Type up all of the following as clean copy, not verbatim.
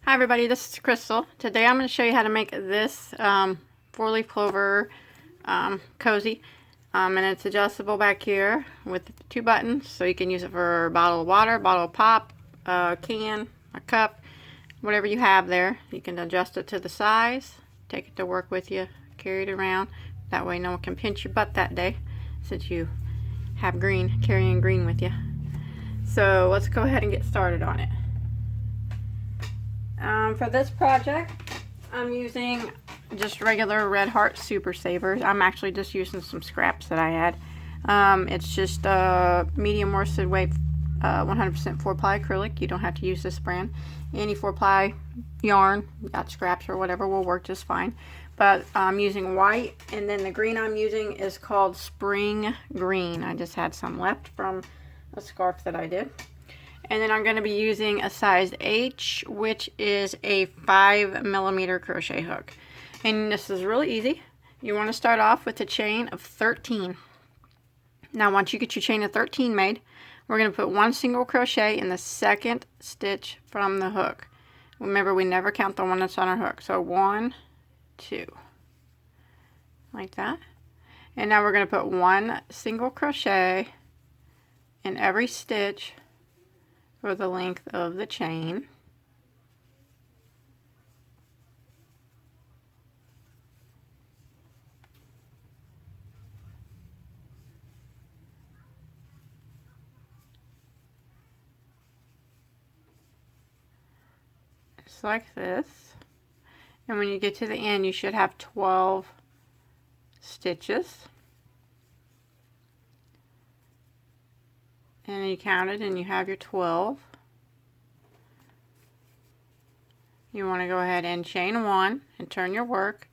Hi everybody, this is Crystal. Today I'm going to show you how to make this 4-leaf clover cozy. And it's adjustable back here with 2 buttons, so you can use it for a bottle of water, bottle of pop, a can, a cup, whatever you have there. You can adjust it to the size, take it to work with you, carry it around. That way no one can pinch your butt that day, since you have carrying green with you. So let's go ahead and get started on it. For this project, I'm using just regular Red Heart Super Savers. I'm actually just using some scraps that I had. It's just medium worsted weight 100% 4-ply acrylic. You don't have to use this brand. Any 4-ply yarn, got scraps or whatever, will work just fine. But I'm using white, and then the green I'm using is called Spring Green. I just had some left from a scarf that I did. And then I'm going to be using a size H, which is a 5mm crochet hook. And this is really easy. You want to start off with a chain of 13. Now once you get your chain of 13 made, we're going to put 1 single crochet in the second stitch from the hook. Remember, we never count the one that's on our hook. So 1, 2, like that. And now we're going to put 1 single crochet in every stitch for the length of the chain. Just like this. And when you get to the end, you should have 12 stitches. And you count it and you have your 12. You want to go ahead and chain 1 and turn your work.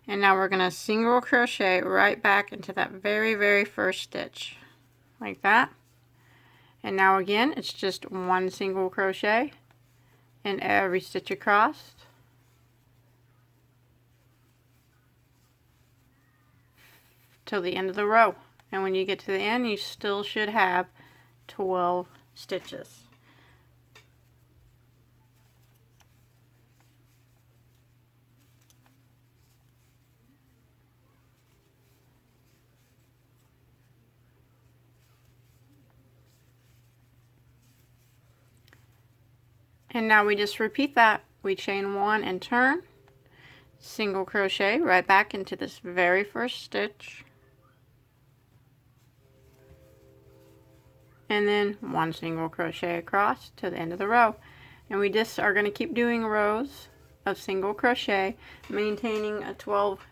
And now we're going to single crochet right back into that very first stitch. Like that. And now again, it's just 1 single crochet in every stitch across. Till the end of the row. And when you get to the end, you still should have 12 stitches. And now we just repeat that. We chain 1 and turn, single crochet right back into this very first stitch, and then 1 single crochet across to the end of the row. And we just are going to keep doing rows of single crochet, maintaining a 12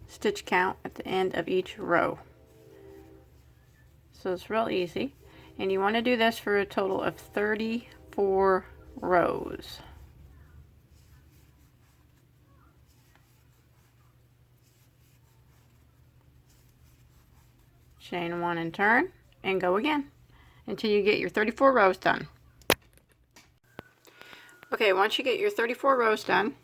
stitch count at the end of each row. So it's real easy, and you want to do this for a total of 34 rows. Chain 1 and turn, and go again until you get your 34 rows done. Okay, once you get your 34 rows done,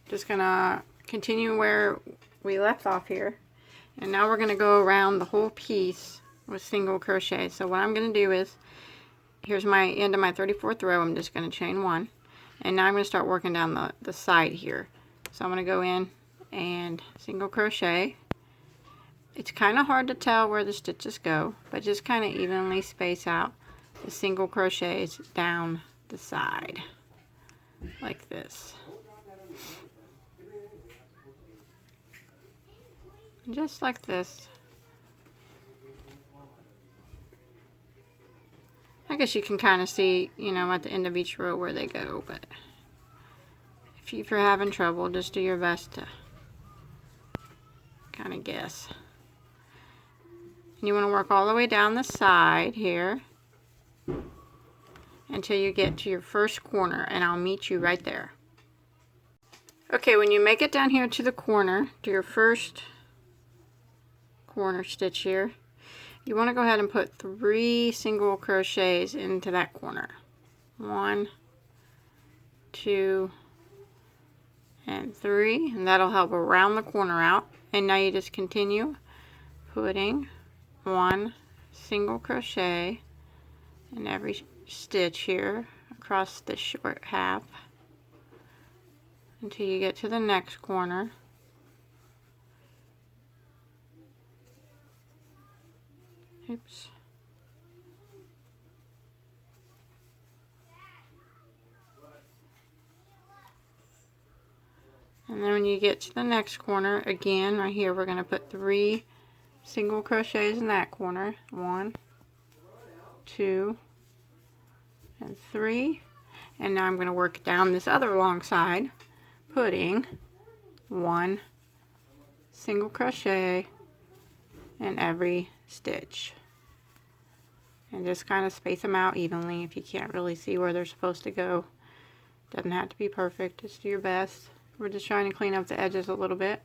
just gonna continue where we left off here, and now we're gonna go around the whole piece with single crochet. So what I'm gonna do is, here's my end of my 34th row. I'm just going to chain 1, and now I'm going to start working down the side here. So I'm going to go in and single crochet. It's kind of hard to tell where the stitches go, but just kind of evenly space out the single crochets down the side like this. Just like this. I guess you can kind of see, you know, at the end of each row where they go, but if you're having trouble, just do your best to kind of guess. And you want to work all the way down the side here until you get to your first corner, and I'll meet you right there. Okay, when you make it down here to the corner, to your first corner stitch here, you want to go ahead and put 3 single crochets into that corner. 1, 2, and 3, and that'll help round the corner out. And now you just continue putting 1 single crochet in every stitch here across the short half until you get to the next corner. Oops. And then when you get to the next corner, again, right here, we're going to put 3 single crochets in that corner. 1, 2, and 3. And now I'm going to work down this other long side, putting 1 single crochet in every stitch. And just kind of space them out evenly if you can't really see where they're supposed to go. Doesn't have to be perfect, just do your best. We're just trying to clean up the edges a little bit.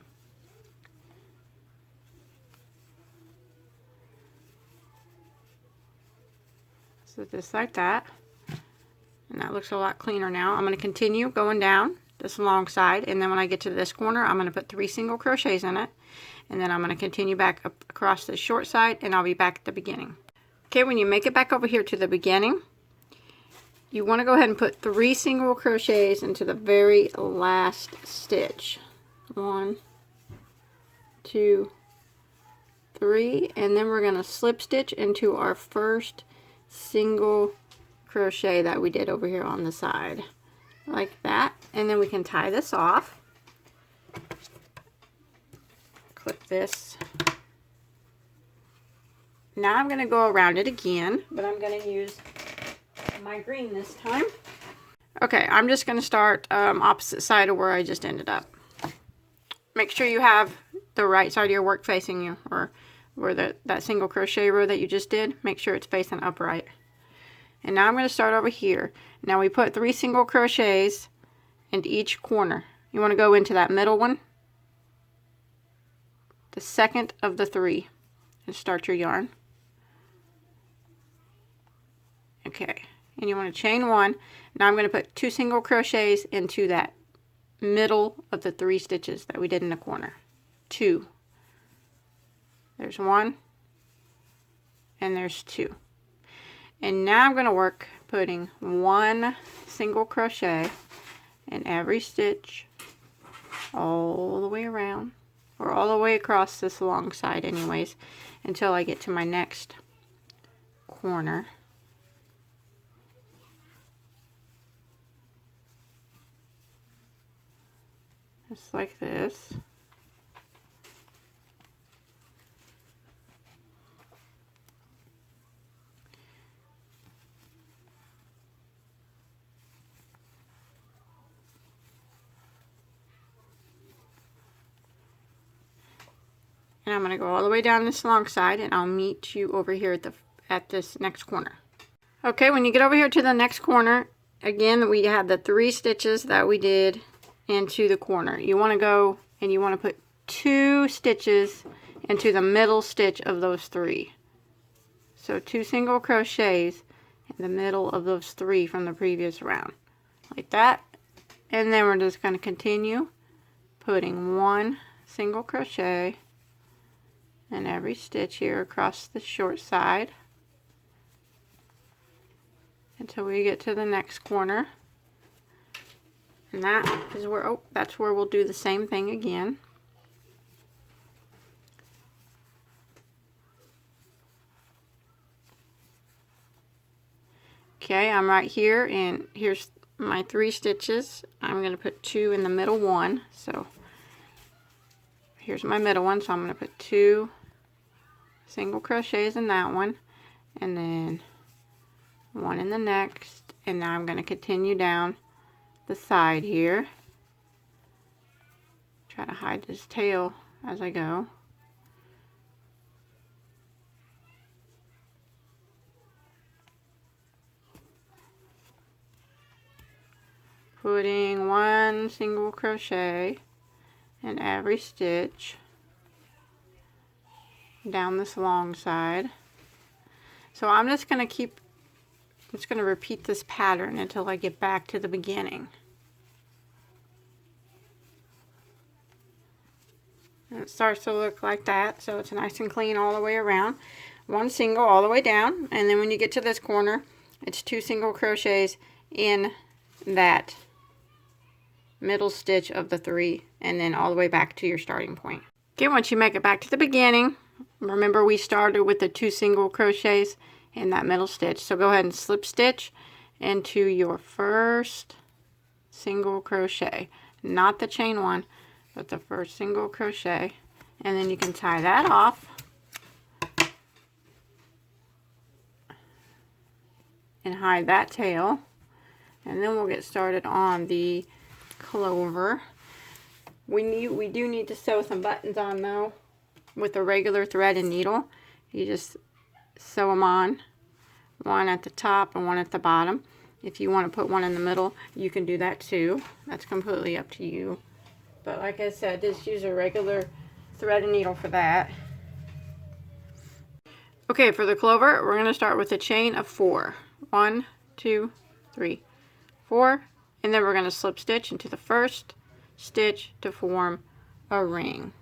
So just like that. And that looks a lot cleaner now. I'm going to continue going down this long side, and then when I get to this corner, I'm going to put 3 single crochets in it, and then I'm going to continue back up across the short side, and I'll be back at the beginning. Okay, when you make it back over here to the beginning, you want to go ahead and put 3 single crochets into the very last stitch. 1, 2, 3, and then we're going to slip stitch into our first single crochet that we did over here on the side, like that. And then we can tie this off. Clip this. Now I'm going to go around it again, but I'm going to use my green this time. Okay, I'm just going to start opposite side of where I just ended up. Make sure you have the right side of your work facing you, or where that single crochet row that you just did, make sure it's facing upright. And now I'm going to start over here. Now we put 3 single crochets into each corner. You want to go into that middle one, the second of the 3, and start your yarn. Okay, and you want to chain 1. Now I'm going to put 2 single crochets into that middle of the 3 stitches that we did in the corner. 2. There's 1, and there's 2. And now I'm going to work putting 1 single crochet in every stitch all the way around, or all the way across this long side anyways, until I get to my next corner. Just like this. And I'm going to go all the way down this long side, and I'll meet you over here at this next corner. Okay, when you get over here to the next corner, again, we have the 3 stitches that we did into the corner. You want to go and you want to put 2 stitches into the middle stitch of those 3. So 2 single crochets in the middle of those 3 from the previous round, like that. And then we're just going to continue putting 1 single crochet in every stitch here across the short side until we get to the next corner. And that is where, oh, that's where we'll do the same thing again. Okay, I'm right here, and here's my 3 stitches. I'm going to put 2 in the middle one. So here's my middle one, so I'm going to put 2 single crochets in that one, and then 1 in the next. And now I'm going to continue down the side here. Try to hide this tail as I go. Putting 1 single crochet in every stitch down this long side. So I'm just going to repeat this pattern until I get back to the beginning. And it starts to look like that, so it's nice and clean all the way around. 1 single all the way down, and then when you get to this corner, it's 2 single crochets in that middle stitch of the 3 and then all the way back to your starting point. Okay, once you make it back to the beginning, remember we started with the 2 single crochets in that middle stitch. So go ahead and slip stitch into your first single crochet, not the chain 1, but the first single crochet, and then you can tie that off and hide that tail, and then we'll get started on the clover. We do need to sew some buttons on though with a regular thread and needle. You just sew them on, one at the top and one at the bottom. If you want to put one in the middle, you can do that too. That's completely up to you. But like I said, just use a regular thread and needle for that. Okay, for the clover, we're going to start with a chain of 4. 1, 2, 3, 4, and then we're going to slip stitch into the first stitch to form a ring.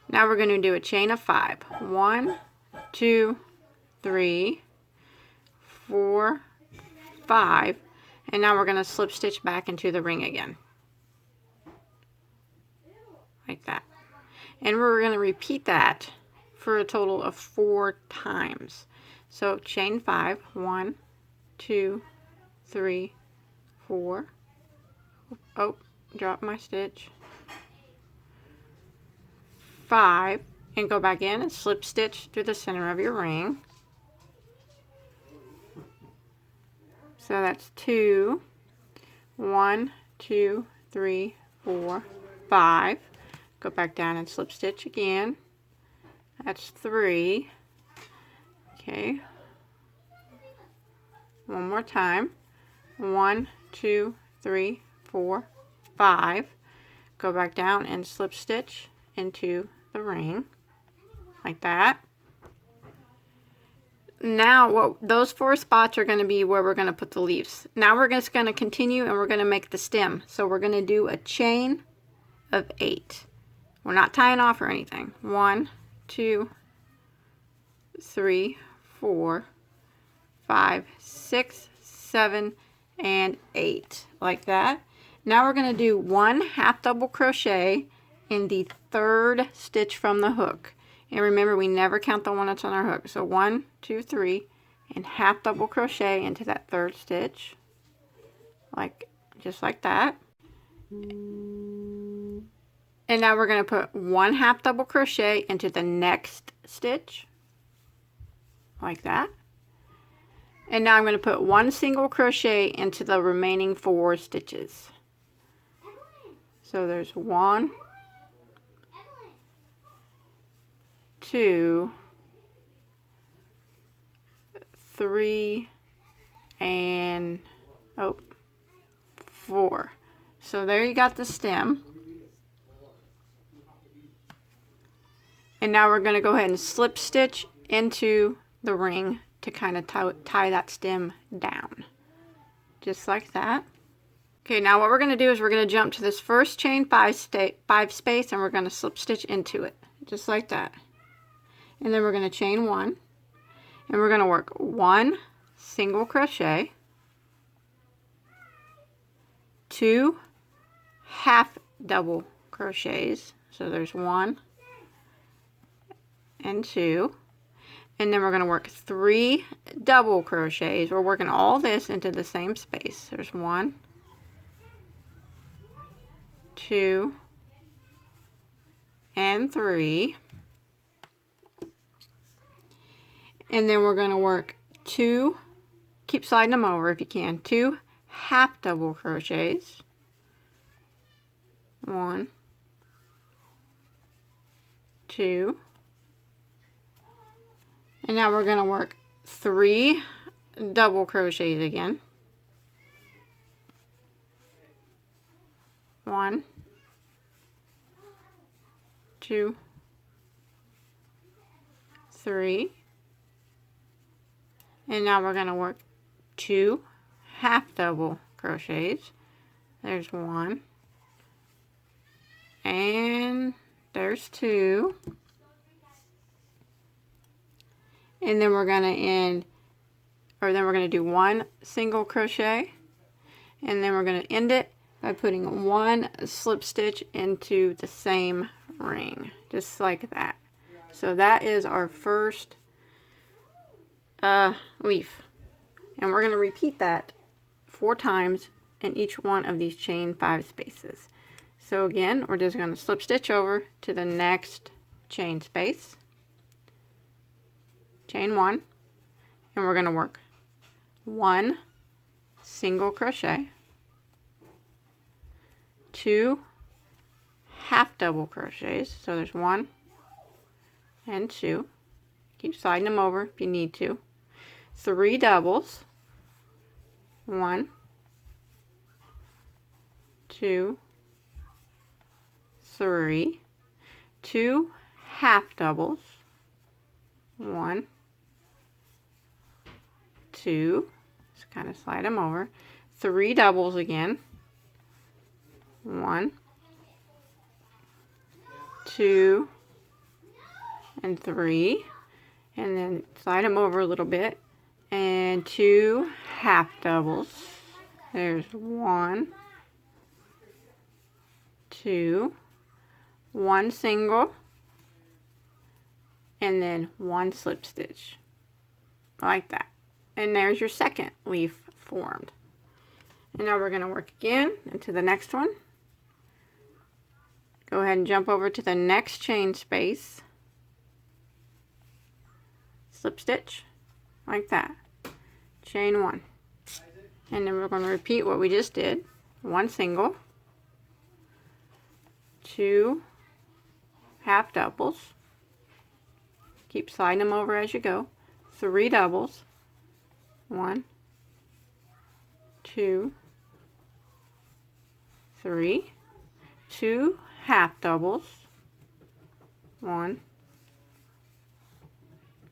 Now we're going to do a chain of 5. 1, 2, 3, 4, 5, and now we're going to slip stitch back into the ring again, like that. And we're going to repeat that for a total of 4 times. So chain 5, 1, 2, 3, 4. Oh, drop my stitch. 5, and go back in and slip stitch through the center of your ring. So that's 2, 1, 2, 3, 4, 5. Go back down and slip stitch again. That's 3. Okay. One more time. 1, 2, 3, 4, 5. Go back down and slip stitch into the ring, like that. Now those 4 spots are going to be where we're going to put the leaves. Now we're just going to continue and we're going to make the stem. So we're going to do a chain of 8. We're not tying off or anything. 1, 2, 3, 4, 5, 6, 7, and 8, like that. Now we're going to do 1 half double crochet in the 3rd stitch from the hook. And remember, we never count the one that's on our hook. So 1, 2, 3, and half double crochet into that 3rd stitch, just like that. And now we're going to put 1 half double crochet into the next stitch, like that. And now I'm going to put 1 single crochet into the remaining 4 stitches. So there's 1, 2, 3, and 4. So there you got the stem. And now we're going to go ahead and slip stitch into the ring to kind of tie that stem down, just like that. Okay, now what we're going to do is we're going to jump to this first chain 5 space and we're going to slip stitch into it, just like that. And then we're going to chain 1 and we're going to work 1 single crochet, 2 half double crochets, so there's 1 and 2, and then we're going to work 3 double crochets. We're working all this into the same space. There's 1, 2, and 3, and then we're going to work 2, keep sliding them over if you can, 2 half double crochets, 1, 2, and now we're going to work 3 double crochets again, 1, 2, 3, and now we're going to work 2 half double crochets. There's 1 and there's 2, and then we're going to end, or then we're going to do 1 single crochet, and then we're going to end it by putting 1 slip stitch into the same ring, just like that. So that is our first leaf, and we're going to repeat that 4 times in each one of these chain 5 spaces. So again, we're just going to slip stitch over to the next chain space, chain 1, and we're going to work 1 single crochet, 2 half double crochets, so there's 1 and 2, keep sliding them over if you need to, 3 doubles, 1, 2, 3, 2 half doubles, 1, 2, just kind of slide them over, 3 doubles again, 1, 2, and 3, and then slide them over a little bit, and 2 half doubles. There's 1, 2, 1 single, and then 1 slip stitch, like that. And there's your second leaf formed. And now we're going to work again into the next one. Go ahead and jump over to the next chain space, slip stitch, like that, chain 1, and then we're going to repeat what we just did, 1 single, 2 half doubles, keep sliding them over as you go, 3 doubles, 1, 2, 3, 2 half doubles, 1,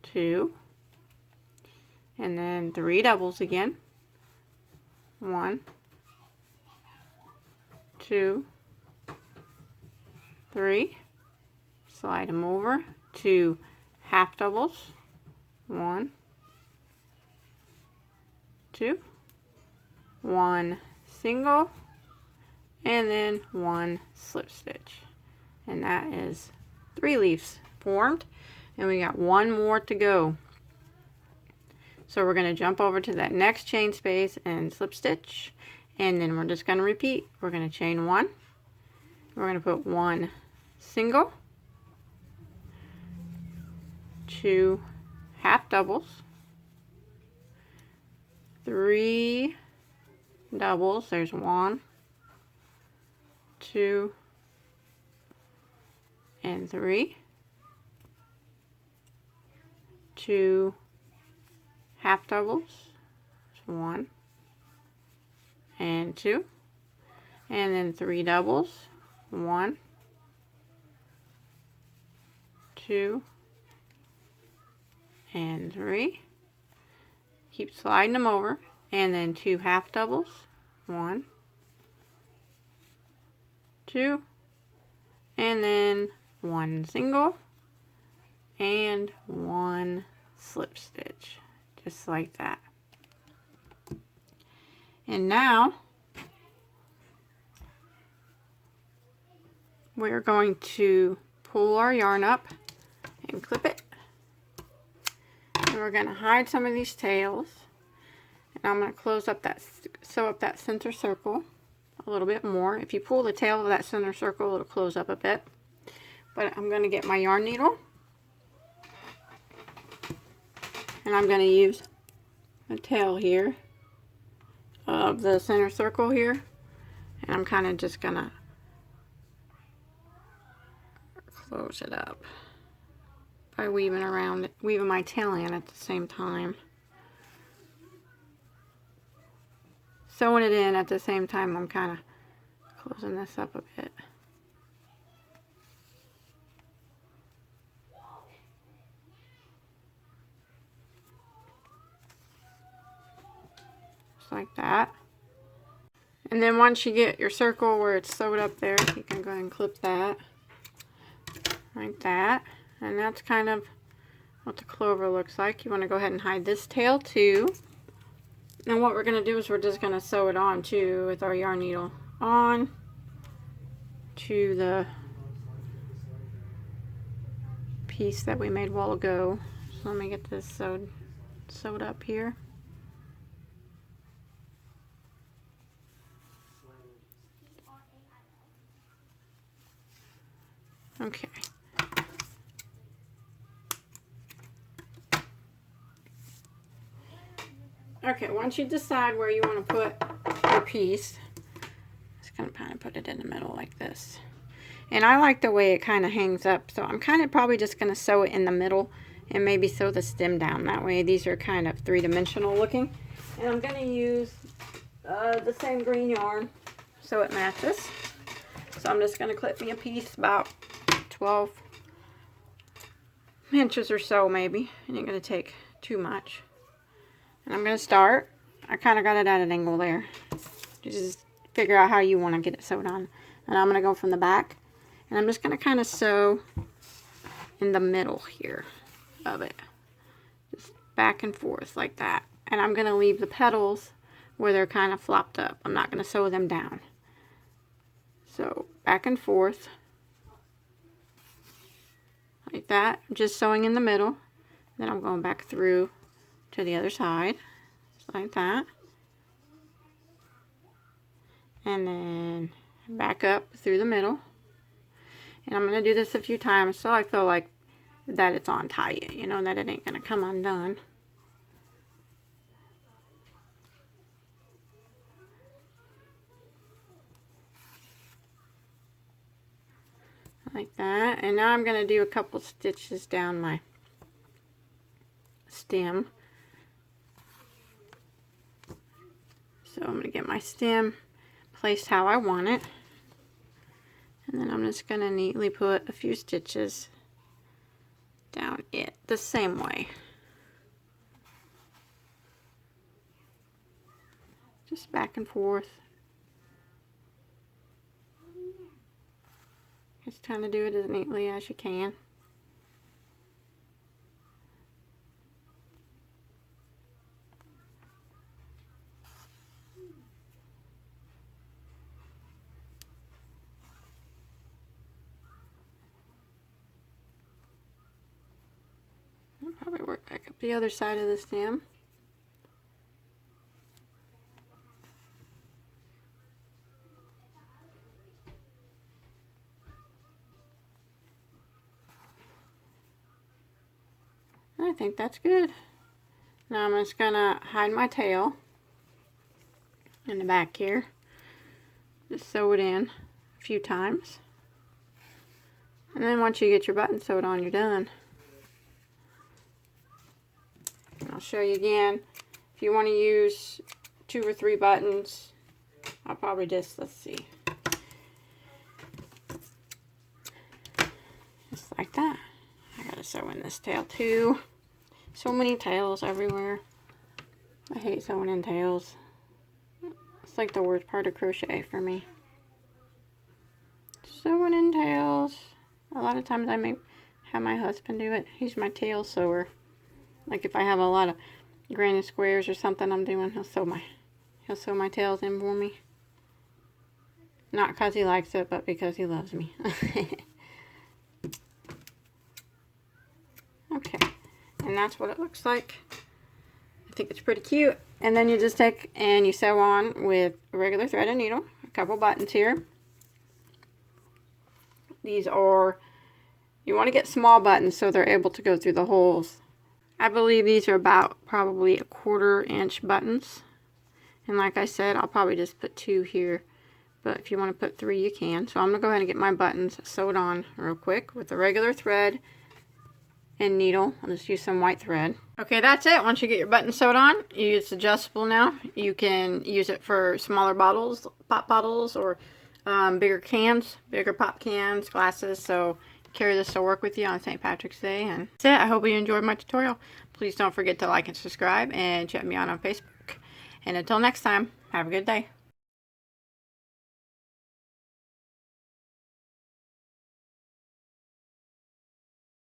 2, and then 3 doubles again, 1, 2, 3, slide them over, 2 half doubles, 1, 2, 1 single, and then 1 slip stitch, and that is 3 leaves formed, and we got 1 more to go. So we're going to jump over to that next chain space and slip stitch, and then we're just going to repeat. We're going to chain 1, we're going to put 1 single, 2 half doubles, 3 doubles, there's 1, 2, and 3, 2 half doubles, 1 and 2, and then 3 doubles, 1, 2, and 3, keep sliding them over, and then 2 half doubles, 1, 2, and then 1 single, and 1 slip stitch, just like that. And now we're going to pull our yarn up and clip it, and we're going to hide some of these tails, and I'm going to close up that, sew up that center circle a little bit more. If you pull the tail of that center circle, it'll close up a bit. But I'm going to get my yarn needle, and I'm going to use a tail here of the center circle here, and I'm kind of just going to close it up by weaving around it, weaving my tail in at the same time, sewing it in at the same time. I'm kind of closing this up a bit. Like that. And then once you get your circle where it's sewed up there, you can go ahead and clip that like that, and that's kind of what the clover looks like. You want to go ahead and hide this tail too. And what we're going to do is we're just going to sew it on too with our yarn needle on to the piece that we made a while ago. So let me get this sewed up here. Okay. Okay, once you decide where you want to put your piece, just going to kind of put it in the middle like this. And I like the way it kind of hangs up, so I'm kind of probably just going to sew it in the middle and maybe sew the stem down. That way these are kind of three-dimensional looking. And I'm going to use the same green yarn so it matches. So I'm just going to clip me a piece about 12 inches or so maybe. And you're going to take too much. And I'm going to start. I kind of got it at an angle there. Just figure out how you want to get it sewed on. And I'm going to go from the back. And I'm just going to kind of sew in the middle here of it. Just back and forth like that. And I'm going to leave the petals where they're kind of flopped up. I'm not going to sew them down. So back and forth. Like that. I'm just sewing in the middle. Then I'm going back through to the other side. Just like that. And then back up through the middle. And I'm going to do this a few times so I feel like that it's on tight, you know, that it ain't going to come undone. Like that. And now I'm going to do a couple stitches down my stem. So I'm going to get my stem placed how I want it. And then I'm just going to neatly put a few stitches down it the same way. Just back and forth. Just trying to do it as neatly as you can. I'll probably work back up the other side of the stem. I think that's good. Now I'm just gonna hide my tail in the back here. Just sew it in a few times. And then once you get your button sewed on, you're done. I'll show you again. If you want to use 2 or 3 buttons, I'll probably just, let's see. Just like that. I gotta sew in this tail too. So many tails everywhere. I hate sewing in tails. It's like the worst part of crochet for me. Sewing in tails. A lot of times I may have my husband do it. He's my tail sewer. Like if I have a lot of granny squares or something I'm doing, he'll sew my tails in for me. Not because he likes it, but because he loves me. Okay, and that's what it looks like. I think it's pretty cute. And then you just take and you sew on with a regular thread and needle, a couple buttons here. These are, you want to get small buttons so they're able to go through the holes. I believe these are about probably 1/4 inch buttons. And like I said, I'll probably just put 2 here. But if you want to put 3, you can. So I'm going to go ahead and get my buttons sewed on real quick with a regular thread and needle. I'll just use some white thread. Okay, that's it. Once you get your button sewed on, it's adjustable now. You can use it for smaller bottles, pop bottles, or bigger cans, bigger pop cans, glasses. So carry this to work with you on St. Patrick's Day. And that's it. I hope you enjoyed my tutorial. Please don't forget to like and subscribe and check me out on Facebook. And until next time, have a good day.